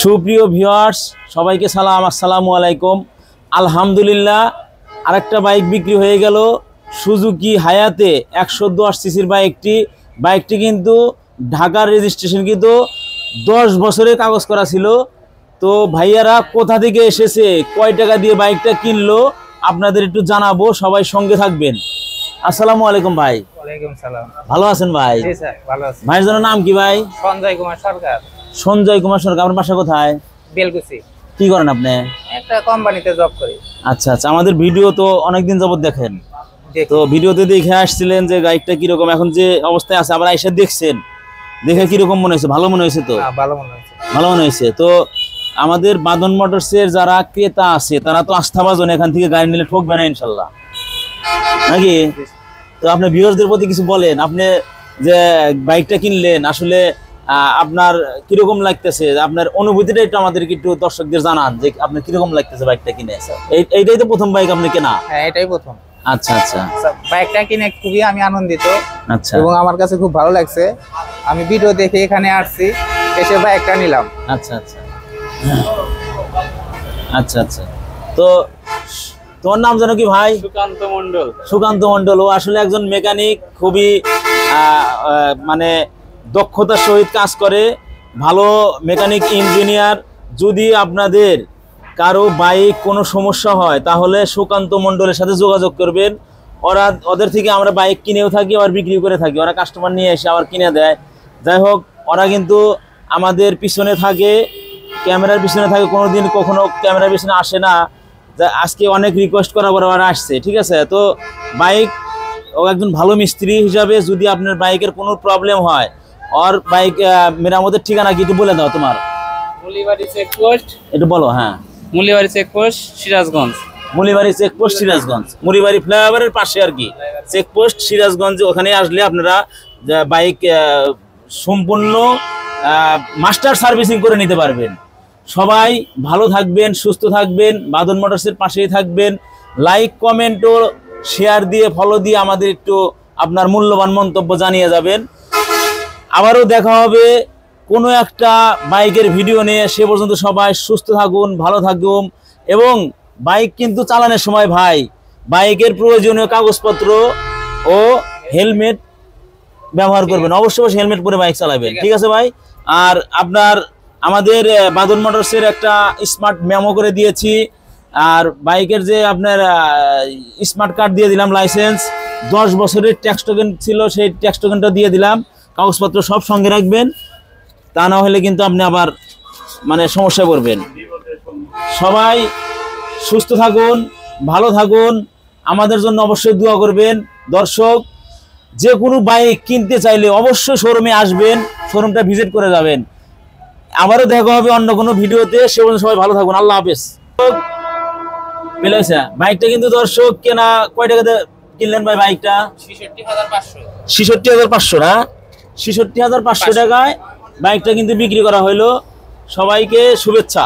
সুপ্রিয় ভিউয়ার্স সবাইকে সালাম, আসসালামু আলাইকুম। আলহামদুলিল্লাহ আরেকটা বাইক বিক্রি হয়ে গেল, সুজুকি হায়াতে 110 সিসির বাইকটি কিন্তু ঢাকার রেজিস্ট্রেশন, কিন্তু 10 বছরের কাগজ করা ছিল। তো ভাইয়ারা কোথা থেকে এসেছে, কয় টাকা দিয়ে বাইকটা কিনলো আপনাদের একটু জানাবো, সবাই সঙ্গে থাকবেন। আসসালামু আলাইকুম ভাই। ওয়ালাইকুম সালাম। ভালো আছেন ভাই? জি স্যার, ভালো আছি। ভাইয়ের জন্য নাম কি ভাই? সঞ্জয় কুমার সরকার। সঞ্জয় কুমার সরকার। আপনার বাসা কোথায়? বেলকুচি। কি করেন আপনি? একটা কোম্পানিতে জব করি। আচ্ছা আচ্ছা, আমাদের ভিডিও তো অনেকদিন যাবত দেখেন, তো ভিডিওতে দেখে আসছিলেন যে বাইকটা কিরকম, এখন যে অবস্থায় আছে আবার এসে দেখছেন, দেখে কিরকম মনে হয়েছে? ভালো মনে হয়েছে? তো ভালো মনে হয়েছে। ভালো মনে হয়েছে। তো আমাদের বাদন মোটরসের যারা ক্রেতা আছে তারা তো আস্থাভাজন, এখান থেকে গাড়ি নিলে ঠকবে না ইনশাল্লাহ, নাকি? তো আপনি ভিউয়ারদের প্রতি কিছু বলেন, আপনি যে বাইকটা কিনলেন আসলে আপনার কিরকম লাগতেছে, আপনার অনুভূতিটা একটু আমাদেরকে একটু দর্শকদের জানান যে আপনার কিরকম লাগতেছে বাইকটা কিনে। এইটাই তো প্রথম বাইক আপনি কেনা? হ্যাঁ, এটাই প্রথম। আচ্ছা আচ্ছা, বাইকটা কিনে খুবই আমি আনন্দিত। আচ্ছা, এবং আমার কাছে খুব ভালো লাগছে। আমি ভিডিও দেখে এখানে আসছি, এসে বাইকটা নিলাম। আচ্ছা আচ্ছা আচ্ছা আচ্ছা। তো তোমার নাম জানো কি ভাই? সুকান্ত মণ্ডল। সুকান্ত মণ্ডল। ও আসলে একজন মেকানিক, খুবই মানে দক্ষতার সহিত কাজ করে, ভালো মেকানিক ইঞ্জিনিয়ার। যদি আপনাদের কারো বাইক কোনো সমস্যা হয় তাহলে সুকান্ত মণ্ডলের সাথে যোগাযোগ করবেন। ওদের থেকে আমরা বাইক কিনেও থাকি, আবার বিক্রি করে থাকি, ওরা কাস্টমার নিয়ে এসে আবার কিনে দেয়। যাই হোক, ওরা কিন্তু আমাদের পিছনে থাকে, ক্যামেরার পিছনে থাকে, কোনোদিন কখনো ক্যামেরার পিছনে আসে না। আজকে অনেক রিকোয়েস্ট করার পর ওরা আসছে, ঠিক আছে? তো বাইক, ও একজন ভালো মিস্ত্রি হিসাবে, যদি আপনার বাইকের কোনো প্রবলেম হয়, ওর বাইক মেরামতের ঠিকানা কি একটু বলে দাও তোমার? মুলিবাড়ি চেকপোস্ট। একটু বলো। হ্যাঁ, মুলিবাড়ি চেকপোস্ট, সিরাজগঞ্জ। মুলিবাড়ি চেকপোস্ট, সিরাজগঞ্জ। মুলিবাড়ি ফ্লাইওভারের পাশে আর কি চেকপোস্ট, সিরাজগঞ্জ। ওখানে আসলে আপনারা বাইক সম্পূর্ণ মাস্টার সার্ভিসিং করে নিতে পারবেন। সবাই ভালো থাকবেন, সুস্থ থাকবেন, বাদন মোটরসের পাশেই থাকবেন। লাইক, কমেন্ট ও শেয়ার দিয়ে, ফলো দিয়ে আমাদের একটু আপনার মূল্যবান মন্তব্য জানিয়ে যাবেন। আবারও দেখা হবে কোনো একটা বাইকের ভিডিও নিয়ে। সে পর্যন্ত সবাই সুস্থ থাকুন, ভালো থাকুন। এবং বাইক কিন্তু চালানোর সময় ভাই, বাইকের প্রয়োজনীয় কাগজপত্র ও হেলমেট ব্যবহার করবেন। অবশ্যই হেলমেট পরে বাইক চালাবেন, ঠিক আছে ভাই? আর আপনার আমাদের বাদন মোটরসের একটা স্মার্ট মেমো করে দিয়েছি, আর বাইকের যে আপনার স্মার্ট কার্ড দিয়ে দিলাম, লাইসেন্স, 10 বছরের ট্যাক্স টোকেন ছিল, সেই ট্যাক্স টোকেনটা দিয়ে দিলাম। কাগজপত্র সব সঙ্গে রাখবেন, তা না হলে কিন্তু আপনি আবার মানে সমস্যায় পড়বেন। সবাই সুস্থ থাকুন, ভালো থাকুন, আমাদের জন্য অবশ্যই দোয়া করবেন। দর্শক, যে কোনো বাইক কিনতে চাইলে অবশ্যই শোরুমে আসবেন, শোরুমটা ভিজিট করে যাবেন। আবারও দেখা হবে অন্য কোনো ভিডিওতে। সে পর্যন্ত সবাই ভালো থাকুন, আল্লাহ হাফেজ। বাইকটা কিন্তু দর্শক কেনা কয় টাকাতে কিনলেন ভাই? বাইকটা 66,500 না? 66,500 টাকায় বাইকটা কিন্তু বিক্রি করা হলো। সবাইকে শুভেচ্ছা।